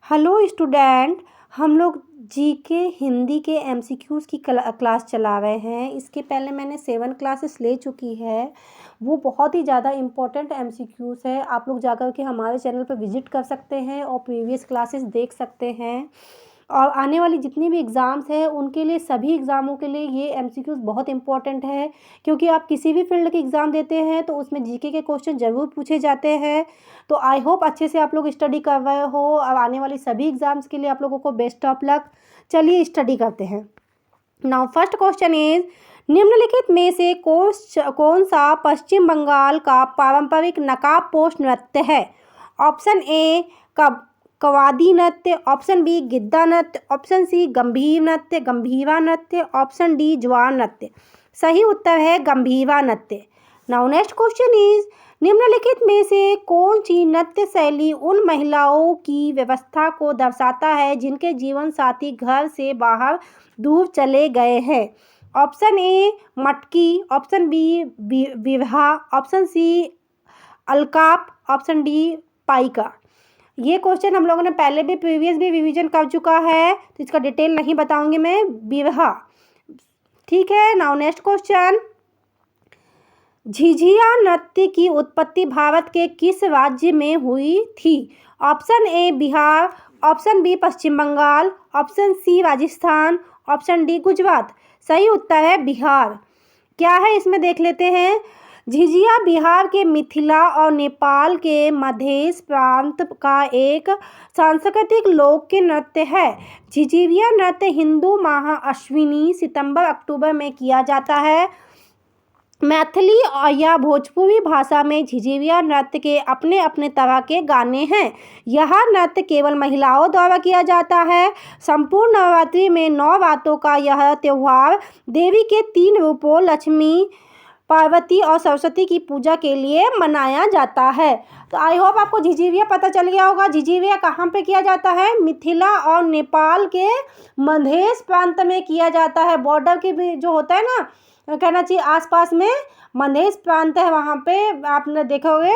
Hello student. हम लोग GK Hindi के एमसीक्यूज़ की क्लास चला रहे हैं। इसके पहले मैंने 7 क्लासेस ले चुकी है। वो बहुत ही ज़्यादा इम्पोर्टेंट एमसीक्यूज़ है। आप लोग जाकर के हमारे चैनल पर विजिट कर सकते हैं और प्रीवियस क्लासेस देख सकते हैं। और आने वाली जितनी भी एग्ज़ाम्स हैं उनके लिए, सभी एग्ज़ामों के लिए ये एमसीक्यूज़ बहुत इंपॉर्टेंट है, क्योंकि आप किसी भी फील्ड के एग्ज़ाम देते हैं तो उसमें जीके के क्वेश्चन ज़रूर पूछे जाते हैं। तो आई होप अच्छे से आप लोग स्टडी कर रहे हो। अब आने वाली सभी एग्ज़ाम्स के लिए आप लोगों को बेस्ट ऑफ लक। चलिए स्टडी करते हैं। नाउ फर्स्ट क्वेश्चन इज, निम्नलिखित में से कौन सा पश्चिम बंगाल का पारंपरिक नकाब पोश नृत्य है? ऑप्शन ए कवादी नृत्य, ऑप्शन बी गिद्दा नृत्य, ऑप्शन सी गंभीरा नृत्य, ऑप्शन डी ज्वार नृत्य। सही उत्तर है गंभीरा नृत्य। नाउ नेक्स्ट क्वेश्चन इज, निम्नलिखित में से कौन सी नृत्य शैली उन महिलाओं की व्यवस्था को दर्शाता है जिनके जीवन साथी घर से बाहर दूर चले गए हैं? Option A Matki, option B विवाह, option C Alkap, option D Paika. ये क्वेश्चन हम लोगों ने पहले भी प्रीवियस भी रिवीजन कर चुका है, तो इसका डिटेल नहीं बताऊंगी मैं। विवाह, ठीक है। नाउ नेक्स्ट क्वेश्चन, झिझिया नृत्य की उत्पत्ति भारत के किस राज्य में हुई थी? Option A Bihar, option B Paschim Bangal, option C Rajasthan, option D Gujarat. सही उत्तर है बिहार। क्या है इसमें देख लेते हैं। झिझिया बिहार के मिथिला और नेपाल के मधेश प्रांत का एक सांस्कृतिक लोक नृत्य है। झिझिया नृत्य हिंदू माह अश्विनी सितंबर अक्टूबर में किया जाता है। मैथिली या भोजपुरी भाषा में झिझिया नृत्य के अपने अपने तरह के गाने हैं। यह नृत्य केवल महिलाओं द्वारा किया जाता है। संपूर्ण नवरात्रि में 9 रातों का यह त्यौहार देवी के 3 रूपों लक्ष्मी, पार्वती और सरस्वती की पूजा के लिए मनाया जाता है। तो आई होप आपको झिझिया पता चल गया होगा। झिझिया कहाँ पे किया जाता है? मिथिला और नेपाल के मधेश प्रांत में किया जाता है। बॉर्डर के भी जो होता है ना, कहना चाहिए आसपास में मधेश प्रांत है, वहाँ पे आपने देखोगे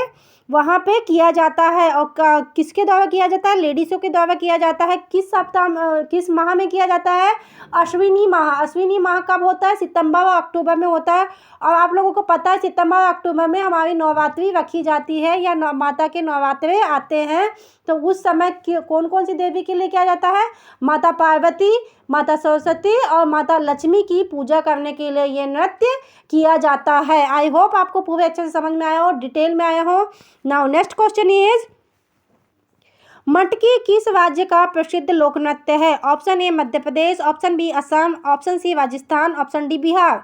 वहाँ पे किया जाता है। और किसके द्वारा किया जाता है? लेडीज़ों के द्वारा किया जाता है। किस सप्ताह किस माह में किया जाता है? अश्विनी माह। अश्विनी माह कब होता है? सितंबर और अक्टूबर में होता है। और आप लोगों को पता है सितंबर और अक्टूबर में हमारी नवरात्रि रखी जाती है, या माता के नवरात्रे आते हैं। तो उस समय कौन कौन सी देवी के लिए किया जाता है? माता पार्वती, माता सरस्वती और माता लक्ष्मी की पूजा करने के लिए ये नृत्य किया जाता है। आई होप आपको पूरे अच्छे से समझ में आया हो, डिटेल में आया हो। नाउ नेक्स्ट क्वेश्चन इज, मटकी किस राज्य का प्रसिद्ध लोक नृत्य है? Option A Madhya Pradesh, option B Assam, option C Rajasthan, option D Bihar.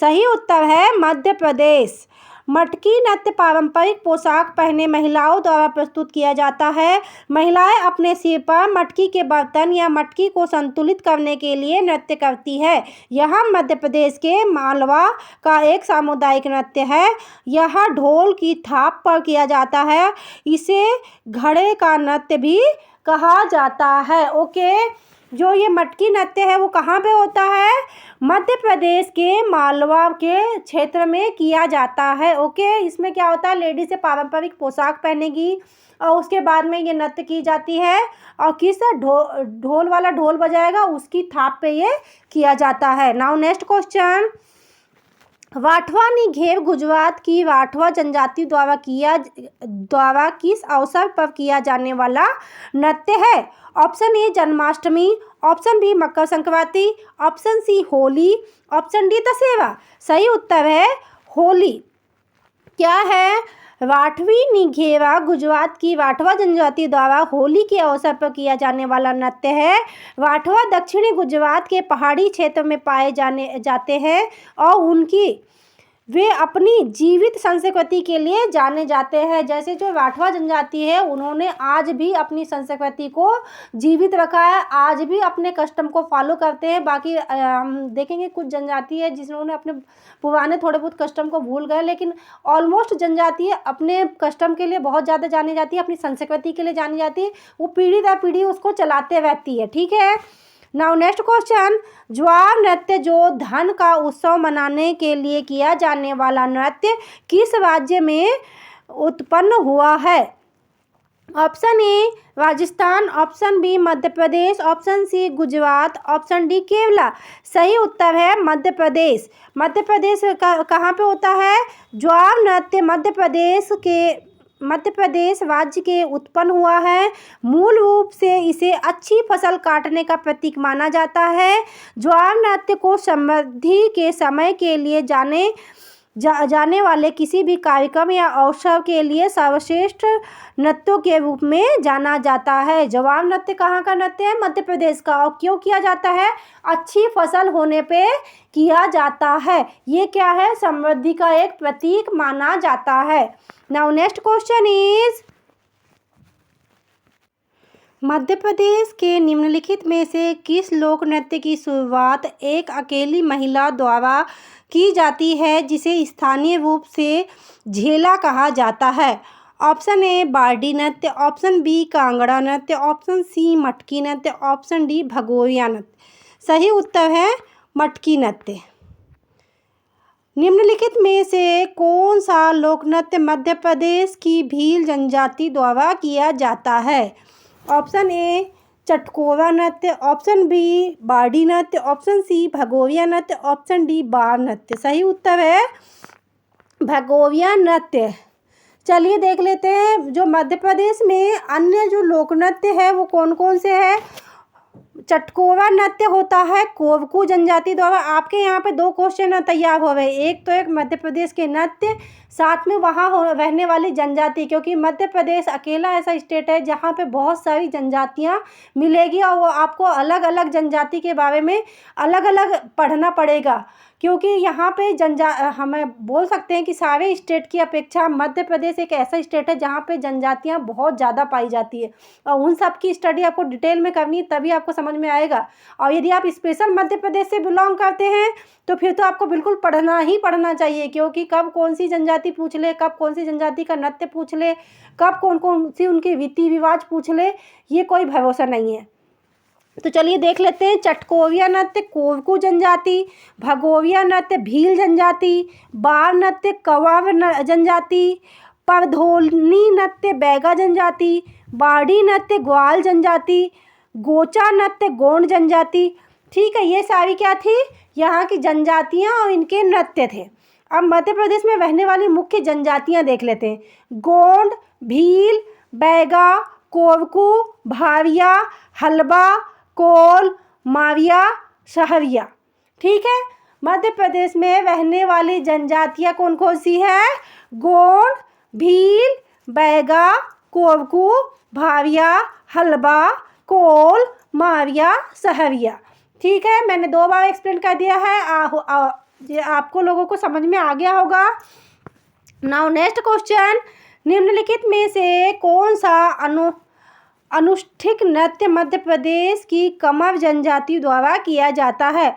सही उत्तर है मध्य प्रदेश। मटकी नृत्य पारंपरिक पोशाक पहने महिलाओं द्वारा प्रस्तुत किया जाता है। महिलाएं अपने सिर पर मटकी के बर्तन या मटकी को संतुलित करने के लिए नृत्य करती है। यह मध्य प्रदेश के मालवा का एक सामुदायिक नृत्य है। यह ढोल की थाप पर किया जाता है। इसे घड़े का नृत्य भी कहा जाता है। ओके, जो ये मटकी नृत्य है वो कहाँ पे होता है? मध्य प्रदेश के मालवा के क्षेत्र में किया जाता है। ओके, इसमें क्या होता है? लेडी से पारंपरिक पोशाक पहनेगी और उसके बाद में ये नृत्य की जाती है। और किस ढोल वाला ढोल बजाएगा, उसकी थाप पे ये किया जाता है। नाउ नेक्स्ट क्वेश्चन, वाटवा निघेर गुजरात की वाटवा जनजाति द्वारा किस अवसर पर किया जाने वाला नृत्य है? Option A Janmashtami, option B Makar Sankranti, option C Holi, option D Dussehra. सही उत्तर है होली। क्या है? वाटवी निघेरा गुजरात की वाटवा जनजाति द्वारा होली के अवसर पर किया जाने वाला नृत्य है। वाटवा दक्षिणी गुजरात के पहाड़ी क्षेत्र में पाए जाते हैं और वे अपनी जीवित संस्कृति के लिए जाने जाते हैं। जैसे जो राठवा जनजाति है, उन्होंने आज भी अपनी संस्कृति को जीवित रखा है, आज भी अपने कस्टम को फॉलो करते हैं। बाकी हम देखेंगे कुछ जनजाति है जिन्होंने अपने पुराने थोड़े बहुत कस्टम को भूल गए, लेकिन ऑलमोस्ट जनजाति अपने कस्टम के लिए बहुत ज़्यादा जानी जाती है, अपनी संस्कृति के लिए जानी जाती है। वो पीढ़ी दर पीढ़ी उसको चलाते रहती है। ठीक है। नाउ नेक्स्ट क्वेश्चन, ज्वार नृत्य जो धन का उत्सव मनाने के लिए किया जाने वाला नृत्य किस राज्य में उत्पन्न हुआ है? Option A Rajasthan, option B Madhya Pradesh, option C Gujarat, option D Kerala. सही उत्तर है मध्य प्रदेश। मध्य प्रदेश कहाँ पे होता है? ज्वार नृत्य मध्य प्रदेश राज्य के उत्पन्न हुआ है। मूल रूप से इसे अच्छी फसल काटने का प्रतीक माना जाता है। ज्वार नृत्य को समृद्धि के समय के लिए जाने वाले किसी भी कार्यक्रम या अवसर के लिए सर्वश्रेष्ठ नृत्यों के रूप में जाना जाता है। ज्वार नृत्य कहाँ का नृत्य है? मध्य प्रदेश का। और क्यों किया जाता है? अच्छी फसल होने पे किया जाता है। ये क्या है? समृद्धि का एक प्रतीक माना जाता है। Now next question is, Madhya Pradesh के निम्नलिखित में से किस लोक नृत्य की शुरुआत एक अकेली महिला द्वारा की जाती है जिसे स्थानीय रूप से झेला कहा जाता है? ऑप्शन ए बारडी नृत्य, ऑप्शन बी कांगड़ा नृत्य, ऑप्शन सी मटकी नृत्य, ऑप्शन डी भगोरिया नृत्य। सही उत्तर है मटकी नृत्य। निम्नलिखित में से कौन सा लोक नृत्य मध्य प्रदेश की भील जनजाति द्वारा किया जाता है? ऑप्शन ए चटकोरा नृत्य, ऑप्शन बी बारडी नृत्य, ऑप्शन सी भगोरिया नृत्य, ऑप्शन डी बार नृत्य। सही उत्तर है भगोरिया नृत्य। चलिए देख लेते हैं जो मध्य प्रदेश में अन्य जो लोक नृत्य है वो कौन कौन से है। चटकोरा नृत्य होता है कोवकू जनजाति द्वारा। आपके यहाँ पे दो क्वेश्चन तैयार हो गए, एक तो एक मध्य प्रदेश के नृत्य, साथ में वहाँ रहने वाली जनजाति, क्योंकि मध्य प्रदेश अकेला ऐसा स्टेट है जहाँ पे बहुत सारी जनजातियाँ मिलेगी और वो आपको अलग अलग जनजाति के बारे में अलग अलग पढ़ना पड़ेगा। क्योंकि यहाँ पे हमें बोल सकते हैं कि सारे स्टेट की अपेक्षा मध्य प्रदेश एक ऐसा स्टेट है जहाँ पे जनजातियाँ बहुत ज़्यादा पाई जाती है और उन सब की स्टडी आपको डिटेल में करनी है तभी आपको समझ में आएगा। और यदि आप स्पेशल मध्य प्रदेश से बिलोंग करते हैं तो फिर तो आपको बिल्कुल पढ़ना ही पढ़ना चाहिए, क्योंकि कब कौन सी जनजाति पूछ ले, कब कौन सी जनजाति का नृत्य पूछ ले, कब कौन कौन सी उनके रीति रिवाज पूछ ले, ये कोई भरोसा नहीं है। तो चलिए देख लेते हैं। चटकोरिया नृत्य कोवकू जनजाति, भगोरिया नृत्य भील जनजाति, बार नृत्य कौवा जनजाति, परधोनी नृत्य बैगा जनजाति, बारडी नृत्य ग्वाल जनजाति, गोचा नृत्य गोंड जनजाति। ठीक है, ये सारी क्या थी? यहाँ की जनजातियाँ और इनके नृत्य थे। अब मध्य प्रदेश में रहने वाली मुख्य जनजातियाँ देख लेते हैं। गोंड, भील, बैगा, कोवकू, भारिया, हलबा, कोल, मारिया, सहरिया। ठीक है, मध्य प्रदेश में रहने वाली जनजातियाँ कौन कौन सी है? गोंड, भील, बैगा, कोवकू, भारिया, हलबा, कोल, मारिया, सहरिया। ठीक है, मैंने 2 बार एक्सप्लेन कर दिया है, ये आपको लोगों को समझ में आ गया होगा। नाउ नेक्स्ट क्वेश्चन, निम्नलिखित में से कौन सा अनुष्ठित नृत्य मध्य प्रदेश की कमर जनजाति द्वारा किया जाता है?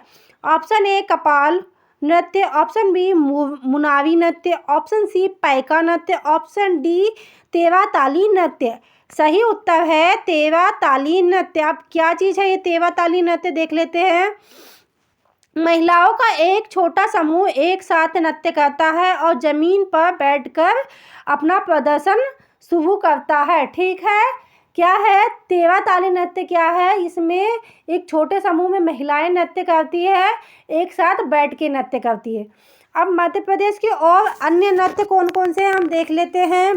ऑप्शन ए कपाल नृत्य, ऑप्शन बी मुनावी नृत्य, ऑप्शन सी पैका नृत्य, ऑप्शन डी तेवा ताली नृत्य। सही उत्तर है तेवा ताली नृत्य। अब क्या चीज़ है ये तेवा ताली नृत्य? देख लेते हैं। महिलाओं का एक छोटा समूह एक साथ नृत्य करता है और जमीन पर बैठकर अपना प्रदर्शन शुरू करता है। ठीक है, क्या है तेवा ताली नृत्य? क्या है? इसमें एक छोटे समूह में महिलाएं नृत्य करती है, एक साथ बैठ के नृत्य करती है। अब मध्य प्रदेश के और अन्य नृत्य कौन कौन से हैं हम देख लेते हैं।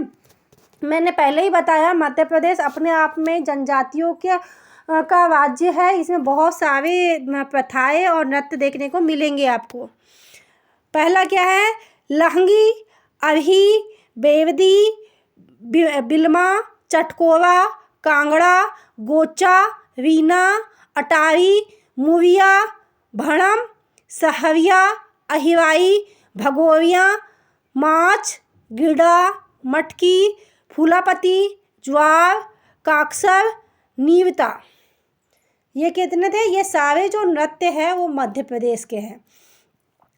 मैंने पहले ही बताया मध्य प्रदेश अपने आप में जनजातियों का राज्य है। इसमें बहुत सारे प्रथाएं और नृत्य देखने को मिलेंगे आपको। पहला क्या है? लहंगी, अरही, बेवदी, बिलमा, चटकोरा, कांगड़ा, गोचा, रीना, अटारी, मुविया, भड़म, सहरिया, अहिवाई, भगोरिया, माछ, गिड़ा, मटकी, फूलापति, ज्वार, काक्सर, नीवता। ये कितने थे? ये सारे जो नृत्य हैं वो मध्य प्रदेश के हैं।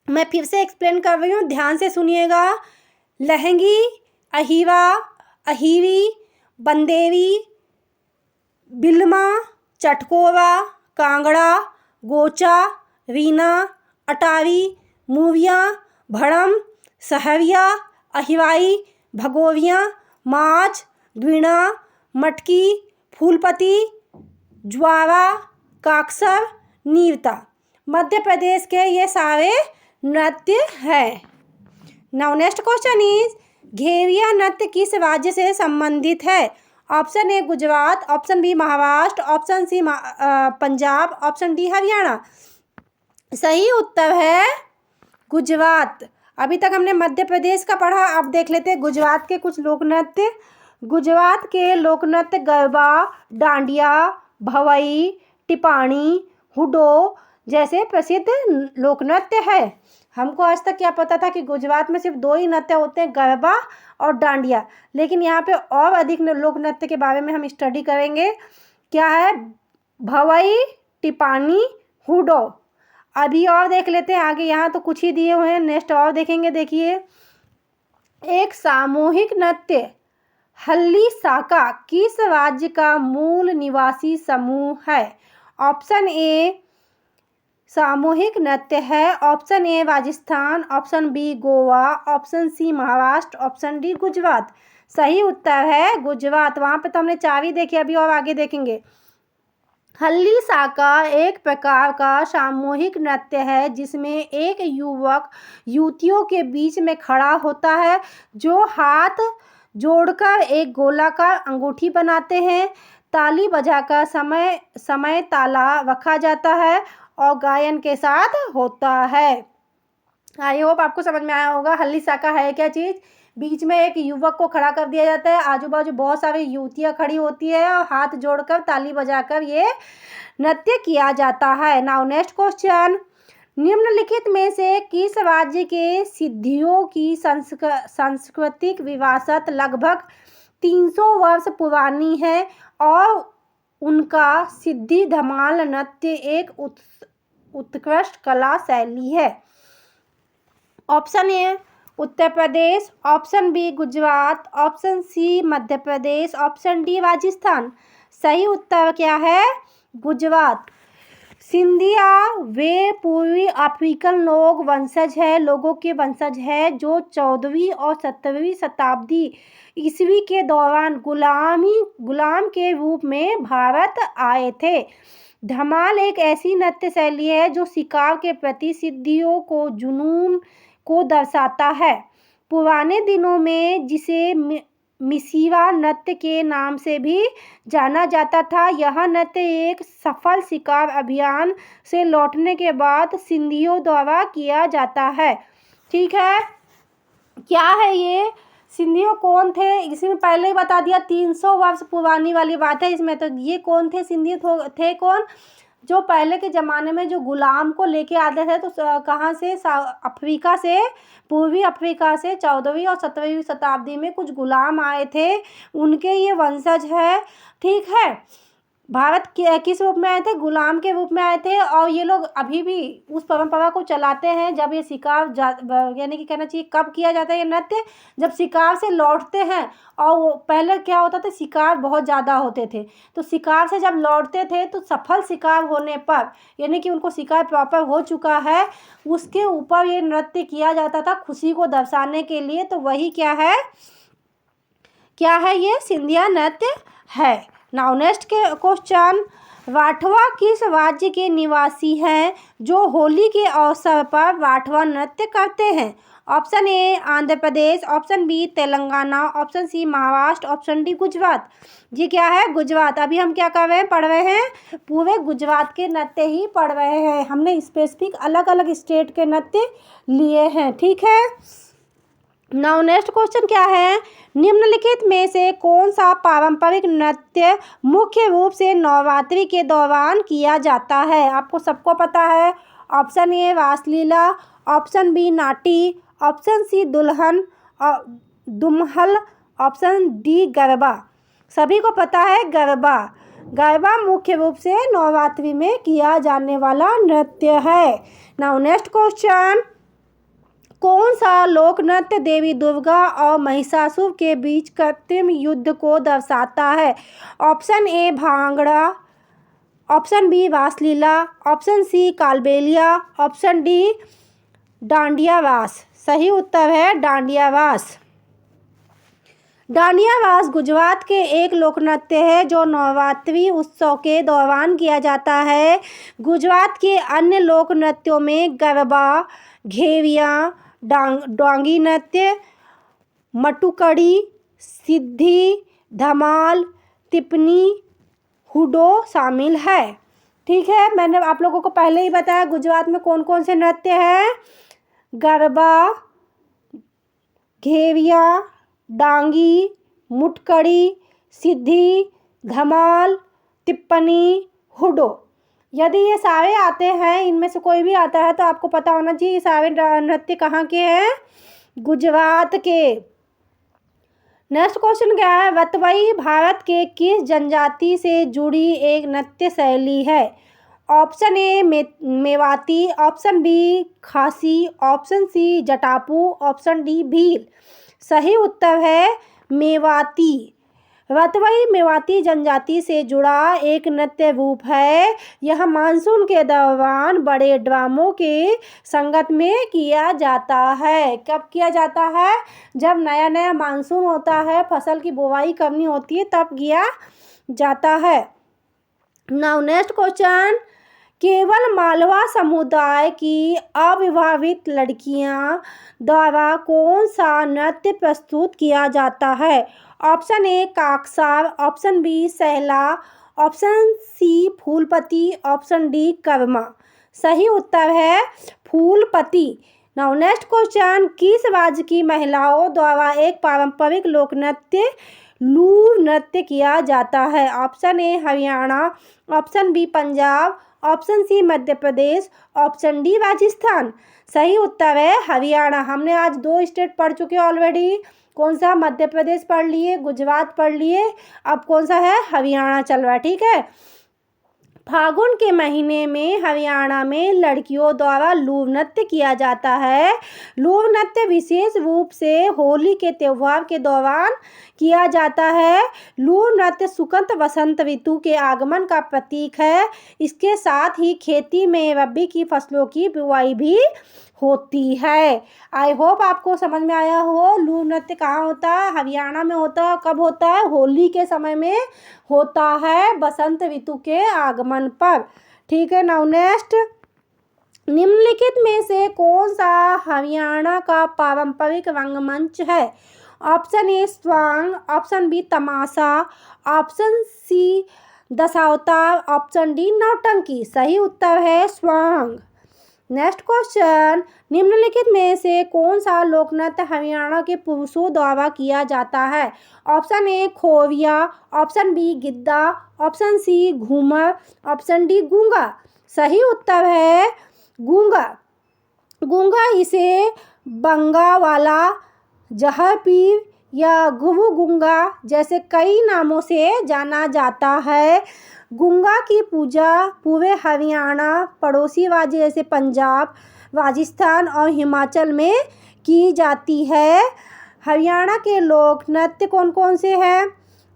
मैं फिर से एक्सप्लेन कर रही हूँ, ध्यान से सुनिएगा। लहंगी, अहिवा, अहिवी, बंदेवी, बिलमा, चटकोरा, कांगड़ा, गोचा, रीना, अटारी, मूविया, भड़म, सहरिया, अहिवाई, भगोरिया, माछ, गिणा, मटकी, फूलपति, ज्वारा, काकसर, नीरता। मध्य प्रदेश के ये सारे नृत्य हैं। नाउ नेक्स्ट क्वेश्चन इज घेविया नृत्य किस राज्य से संबंधित है? Option A Gujarat, option B Maharashtra, option C Punjab, option D Haryana. सही उत्तर है गुजरात। अभी तक हमने मध्य प्रदेश का पढ़ा, अब देख लेते हैं गुजरात के कुछ लोक नृत्य। गुजरात के लोक नृत्य गरबा, डांडिया, भवई, टिपाणी, हुडो जैसे प्रसिद्ध लोक नृत्य है। हमको आज तक क्या पता था कि गुजरात में सिर्फ 2 ही नृत्य होते हैं, गरबा और डांडिया, लेकिन यहाँ पे और अधिक लोक नृत्य के बारे में हम स्टडी करेंगे। क्या है? भवई, टिपाणी, हुडो। अभी और देख लेते हैं आगे, यहाँ तो कुछ ही दिए हुए हैं, नेक्स्ट और देखेंगे। देखिए, एक सामूहिक नृत्य हल्ली साका किस राज्य का मूल निवासी समूह है? ऑप्शन ए सामूहिक नृत्य है, option A Rajasthan, option B Goa, option C Maharashtra, option D Gujarat. सही उत्तर है गुजरात। वहाँ पे तो हमने 4 ही देखे, अभी और आगे देखेंगे। हल्ली साका एक प्रकार का सामूहिक नृत्य है जिसमें एक युवक युवतियों के बीच में खड़ा होता है जो हाथ जोड़कर एक गोलाकार अंगूठी बनाते हैं। ताली बजाकर समय ताला रखा जाता है और गायन के साथ होता है। आई होप आपको समझ में आया होगा हल्ली साका है क्या चीज़। बीच में एक युवक को खड़ा कर दिया जाता है, आजू बाजू बहुत सारी युवतियाँ खड़ी होती है और हाथ जोड़कर ताली बजाकर ये नृत्य किया जाता है। नाउ नेक्स्ट क्वेश्चन, निम्नलिखित में से किस राज्य के सिद्धियों की सांस्कृतिक विरासत लगभग 300 वर्ष पुरानी है और उनका सिद्धि धमाल नृत्य एक उत्कृष्ट कला शैली है? Option A Uttar Pradesh, option B Gujarat, option C Madhya Pradesh, option D Rajasthan. सही उत्तर क्या है? गुजरात। सिंधिया वे पूर्वी अफ्रीकन लोगों के वंशज है जो 14वीं और 17वीं शताब्दी ईस्वी के दौरान गुलाम के रूप में भारत आए थे। धमाल एक ऐसी नृत्य शैली है जो शिकार के प्रति सिद्धियों को जुनून को दर्शाता है। पुराने दिनों में जिसे मिसिवा नृत्य के नाम से भी जाना जाता था, यह नृत्य एक सफल शिकार अभियान से लौटने के बाद सिंधियों द्वारा किया जाता है। ठीक है, क्या है ये? सिंधियों कौन थे? इसमें पहले ही बता दिया, 300 वर्ष पुरानी वाली बात है इसमें। तो ये कौन थे? सिंधी थे कौन? जो पहले के ज़माने में जो गुलाम को लेके आते थे, तो कहाँ से? अफ्रीका से, पूर्वी अफ्रीका से 14वीं और 17वीं शताब्दी में कुछ गुलाम आए थे, उनके ये वंशज है। ठीक है, भारत के किस रूप में आए थे? गुलाम के रूप में आए थे। और ये लोग अभी भी उस परंपरा को चलाते हैं। जब ये शिकार यानी कि कहना चाहिए कब किया जाता है ये नृत्य? जब शिकार से लौटते हैं। और पहले क्या होता था, शिकार बहुत ज़्यादा होते थे, तो शिकार से जब लौटते थे तो सफल शिकार होने पर, यानी कि उनको शिकार प्रॉपर हो चुका है, उसके ऊपर ये नृत्य किया जाता था खुशी को दर्शाने के लिए। तो वही क्या है ये सिंधिया नृत्य है। नाउ नेक्स्ट के क्वेश्चन, राठवा किस राज्य के निवासी हैं जो होली के अवसर पर राठवा नृत्य करते हैं? Option A Andhra Pradesh, option B Telangana, option C Maharashtra, option D Gujarat. ये क्या है? गुजरात। अभी हम क्या कर रहे हैं? पढ़ रहे हैं पूरे गुजरात के नृत्य ही पढ़ रहे हैं, हमने स्पेसिफिक अलग अलग स्टेट के नृत्य लिए हैं। ठीक है, नाउ नेक्स्ट क्वेश्चन क्या है, निम्नलिखित में से कौन सा पारंपरिक नृत्य मुख्य रूप से नवरात्रि के दौरान किया जाता है? आपको सबको पता है। Option A Raslila, option B Nati, option C दुल्हन दुमहल, ऑप्शन डी गरबा। सभी को पता है गरबा। गरबा मुख्य रूप से नवरात्रि में किया जाने वाला नृत्य है। नाउ नेक्स्ट क्वेश्चन, कौन सा लोक नृत्य देवी दुर्गा और महिषासुर के बीच कृत्रिम युद्ध को दर्शाता है? Option A Bhangra, option B Raslila, option C Kalbelia, option D Dandiya Raas. सही उत्तर है डांडिया रास। डांडिया रास गुजरात के एक लोक नृत्य है जो नवरात्रि उत्सव के दौरान किया जाता है। गुजरात के अन्य लोक नृत्यों में गरबा, घेविया, डांगी नृत्य, मटुकड़ी, सिद्धि, धमाल, टिप्पणी, हुडो शामिल है। ठीक है, मैंने आप लोगों को पहले ही बताया गुजरात में कौन कौन से नृत्य हैं। गरबा, घेविया, डांगी, मुटकड़ी, सिद्धि, धमाल, टिप्पणी, हुडो। यदि ये सारे आते हैं, इनमें से कोई भी आता है तो आपको पता होना चाहिए ये सारे नृत्य कहाँ के हैं, गुजरात के। नेक्स्ट क्वेश्चन क्या है, वतवई भारत के किस जनजाति से जुड़ी एक नृत्य शैली है। Option A Mewati, option B Khasi, option C Jatapu, option D Bhil. सही उत्तर है मेवाती। वतवई मेवाती जनजाति से जुड़ा एक नृत्य रूप है। यह मानसून के दौरान बड़े ड्रामों के संगत में किया जाता है। कब किया जाता है, जब नया नया मानसून होता है, फसल की बुवाई करनी होती है, तब किया जाता है। नाउ नेक्स्ट क्वेश्चन, केवल मालवा समुदाय की अविवाहित लड़कियां द्वारा कौन सा नृत्य प्रस्तुत किया जाता है। Option A Kaksar, option B Sahla, option C Phulpati, option D Karma. सही उत्तर है फूलपति। नाउ नेक्स्ट क्वेश्चन, किस राज्य की महिलाओं द्वारा एक पारंपरिक लोक नृत्य लूर नृत्य किया जाता है। Option A Haryana, option B Punjab, option C Madhya Pradesh, option D Rajasthan. सही उत्तर है हरियाणा। हमने आज 2 स्टेट पढ़ चुके हैं ऑलरेडी। कौन सा, मध्य प्रदेश पढ़ लिए, गुजरात पढ़ लिए, अब कौन सा है, हरियाणा चल रहा है। ठीक है, फागुन के महीने में हरियाणा में लड़कियों द्वारा लूर नृत्य किया जाता है। लूर नृत्य विशेष रूप से होली के त्यौहार के दौरान किया जाता है। लूर नृत्य सुकंत वसंत ऋतु के आगमन का प्रतीक है। इसके साथ ही खेती में रबी की फसलों की बुआई भी होती है। आई होप आपको समझ में आया हो। लूर नृत्य कहाँ होता है, हरियाणा में होता है। कब होता है, होली के समय में होता है, बसंत ऋतु के आगमन पर। ठीक है, नाउ नेक्स्ट, निम्नलिखित में से कौन सा हरियाणा का पारंपरिक रंगमंच है। Option A Swang, option B Tamasha, option C Dashavatar, option D Nautanki. सही उत्तर है स्वांग। नेक्स्ट क्वेश्चन, निम्नलिखित में से कौन सा लोक नृत्य हरियाणा के पुरुषों द्वारा किया जाता है। Option A Khoviya, option B Giddha, option C Ghoomar, option D Gunga. सही उत्तर है गूंगा। गूंगा इसे बंगा वाला, जहरपीर या गुरु गूंगा जैसे कई नामों से जाना जाता है। गूंगा की पूजा पूरे हरियाणा, पड़ोसी राज्य जैसे पंजाब, राजस्थान और हिमाचल में की जाती है। हरियाणा के लोक नृत्य कौन कौन से हैं,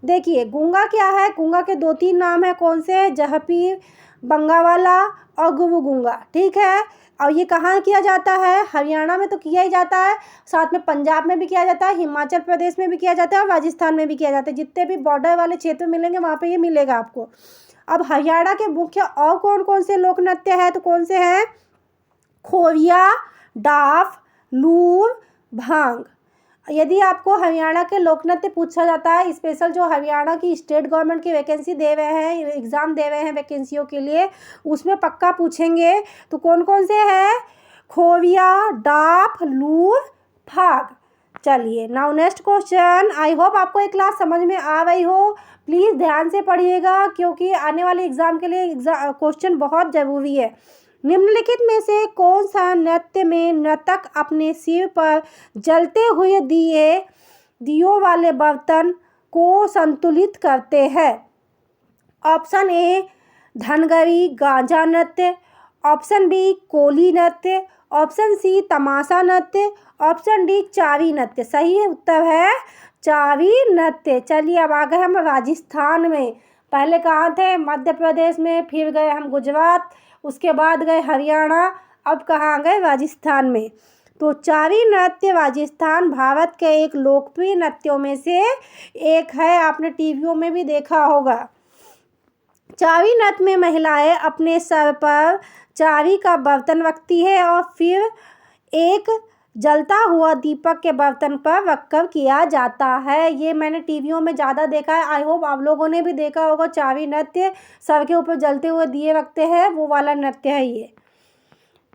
देखिए गूंगा क्या है, गूंगा के 2-3 नाम है, कौन से, जहपीर, बंगावाला और गुरु गूंगा। ठीक है, और ये कहाँ किया जाता है, हरियाणा में तो किया ही जाता है, साथ में पंजाब में भी किया जाता है, हिमाचल प्रदेश में भी किया जाता है और राजस्थान में भी किया जाता है। जितने भी बॉर्डर वाले क्षेत्र मिलेंगे वहाँ पे ये मिलेगा आपको। अब हरियाणा के मुख्य और कौन कौन से लोक नृत्य है, तो कौन से हैं, खोविया, डाफ, लूर, भांग। यदि आपको हरियाणा के लोक नृत्य पूछा जाता है, स्पेशल जो हरियाणा की स्टेट गवर्नमेंट की वैकेंसी दे रहे हैं, एग्ज़ाम दे रहे हैं वैकेंसियों के लिए, उसमें पक्का पूछेंगे। तो कौन कौन से हैं, खोविया, डाफ, लूर, भाग। चलिए now next question. I hope आपको ये क्लास समझ में आ रही हो। प्लीज़ ध्यान से पढ़िएगा क्योंकि आने वाले एग्ज़ाम के लिए क्वेश्चन बहुत ज़रूरी है। निम्नलिखित में से कौन सा नृत्य में नर्तक अपने सिर पर जलते हुए दियों वाले बर्तन को संतुलित करते हैं। ऑप्शन ए धनगरी गांजा नृत्य, ऑप्शन बी कोली नृत्य, ऑप्शन सी तमाशा नृत्य, ऑप्शन डी चावी नृत्य। सही उत्तर है चावी नृत्य। चलिए अब आ गए हम राजस्थान में। पहले कहाँ थे, मध्य प्रदेश में, फिर गए हम गुजरात, उसके बाद गए हरियाणा, अब कहाँ गए, राजस्थान में। तो चावी नृत्य राजस्थान भारत के एक लोकप्रिय नृत्यों में से एक है। आपने टीवियों में भी देखा होगा। चावी नृत्य में महिलाएं अपने सर पर चावी का बर्तन रखती है और फिर एक जलता हुआ दीपक के बर्तन पर रखकर किया जाता है। ये मैंने टीवियों में ज़्यादा देखा है। आई होप आप लोगों ने भी देखा होगा। चावी नृत्य सर के ऊपर जलते हुए दिए रखते हैं, वो वाला नृत्य है ये।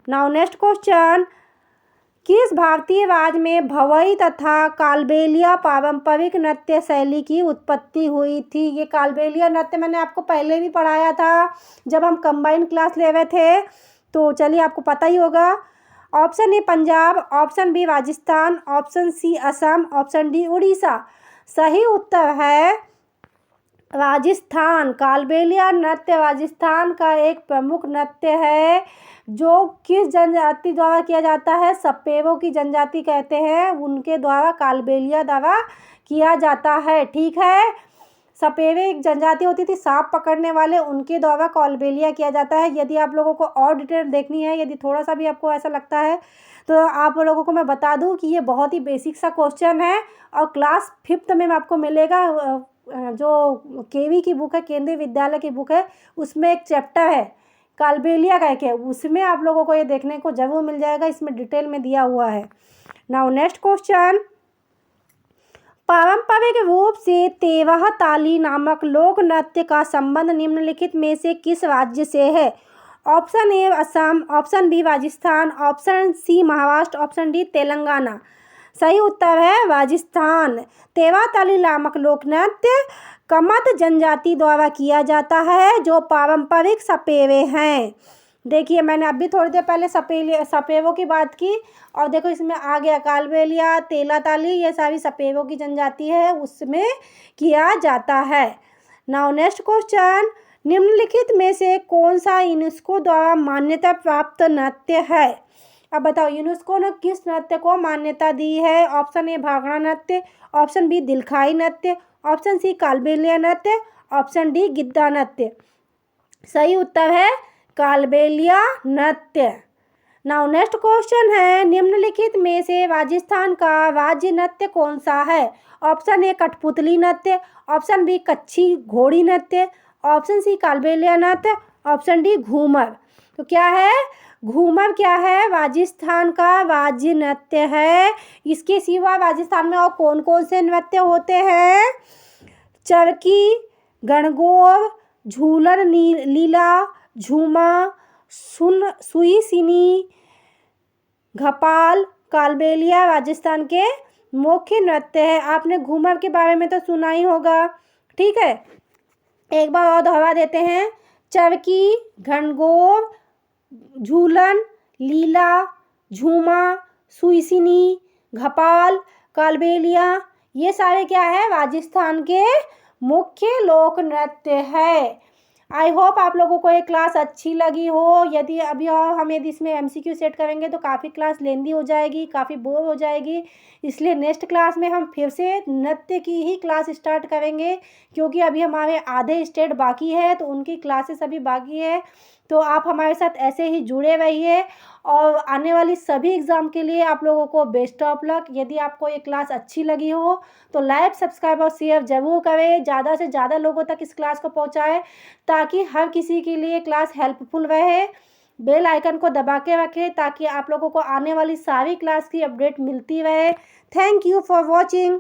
नाउ नेक्स्ट क्वेश्चन, किस भारतीय राज्य में भवई तथा कालबेलिया पारंपरिक नृत्य शैली की उत्पत्ति हुई थी? ये कालबेलिया नृत्य मैंने आपको पहले भी पढ़ाया था जब हम कंबाइन क्लास ले रहे थे, तो चलिए आपको पता ही होगा। Option A Punjab, option B Rajasthan, option C Assam, option D Orissa. सही उत्तर है राजस्थान। कालबेलिया नृत्य राजस्थान का एक प्रमुख नृत्य है जो किस जनजाति द्वारा किया जाता है? सपेरों की जनजाति कहते हैं, उनके द्वारा कालबेलिया द्वारा किया जाता है। ठीक है, सपेरे एक जनजाति होती थी सांप पकड़ने वाले, उनके द्वारा कालबेलिया किया जाता है। यदि आप लोगों को और डिटेल देखनी है, यदि थोड़ा सा भी आपको ऐसा लगता है, तो आप लोगों को मैं बता दूं कि ये बहुत ही बेसिक सा क्वेश्चन है और क्लास 5th में आपको मिलेगा। जो केवी की बुक है, केंद्रीय विद्यालय की बुक है, उसमें एक चैप्टर है कालबेलिया कह के, उसमें आप लोगों को ये देखने को जरूर मिल जाएगा। इसमें डिटेल में दिया हुआ है। नाउ नेक्स्ट क्वेश्चन, पारंपरिक रूप से तेवह ताली नामक लोक नृत्य का संबंध निम्नलिखित में से किस राज्य से है? Option A Assam, option B Rajasthan, option C Maharashtra, option D Telangana. सही उत्तर है राजस्थान। तेवा ताली नामक लोक नृत्य कमत जनजाति द्वारा किया जाता है जो पारंपरिक सपेरे हैं। देखिए मैंने अभी थोड़ी देर पहले सपेरों की बात की और देखो इसमें आ गया कालबेलिया, तेला ताली, ये सारी सपेरों की जनजाति है, उसमें किया जाता है। नाउ नेक्स्ट क्वेश्चन, निम्नलिखित में से कौन सा यूनेस्को द्वारा मान्यता प्राप्त नृत्य है? अब बताओ यूनेस्को ने किस नृत्य को मान्यता दी है? ऑप्शन ए भांगड़ा नृत्य, ऑप्शन बी दिलखाई नृत्य, ऑप्शन सी कालबेलिया नृत्य, ऑप्शन डी गिद्दा नृत्य। सही उत्तर है कालबेलिया नृत्य। नाउ नेक्स्ट क्वेश्चन है, निम्नलिखित में से राजस्थान का राज्य नृत्य कौन सा है? ऑप्शन ए कठपुतली नृत्य, ऑप्शन बी कच्छी घोड़ी नृत्य, ऑप्शन सी कालबेलिया नृत्य, ऑप्शन डी घूमर। तो क्या है? घूमर क्या है? राजस्थान का राज्य नृत्य है। इसके सिवा राजस्थान में और कौन कौन से नृत्य होते हैं? चरकी, गणगौर, झूलन लीला, झूमा, सुई सिनी, घपाल, कालबेलिया राजस्थान के मुख्य नृत्य है। आपने घूमर के बारे में तो सुना ही होगा। ठीक है, एक बार और दोहरा देते हैं। चरकी, गणगौर, झूलन लीला, झूमा, सुईसिनी, घपाल, कालबेलिया, ये सारे क्या है? राजस्थान के मुख्य लोक नृत्य है। आई होप आप लोगों को ये क्लास अच्छी लगी हो। यदि अभी और हम यदि इसमें MCQ सेट करेंगे तो काफ़ी क्लास लेंदी हो जाएगी, काफ़ी बोर हो जाएगी, इसलिए नेक्स्ट क्लास में हम फिर से नृत्य की ही क्लास स्टार्ट करेंगे, क्योंकि अभी हमारे आधे स्टेट बाकी है तो उनकी क्लासेस अभी बाकी है। तो आप हमारे साथ ऐसे ही जुड़े रहिए और आने वाली सभी एग्ज़ाम के लिए आप लोगों को बेस्ट ऑफ लक। यदि आपको ये क्लास अच्छी लगी हो तो लाइक, सब्सक्राइब और शेयर ज़रूर करें, ज़्यादा से ज़्यादा लोगों तक इस क्लास को पहुँचाएँ ताकि हर किसी के लिए क्लास हेल्पफुल रहे। बेल आइकन को दबा के रखें ताकि आप लोगों को आने वाली सारी क्लास की अपडेट मिलती रहे। Thank you for watching.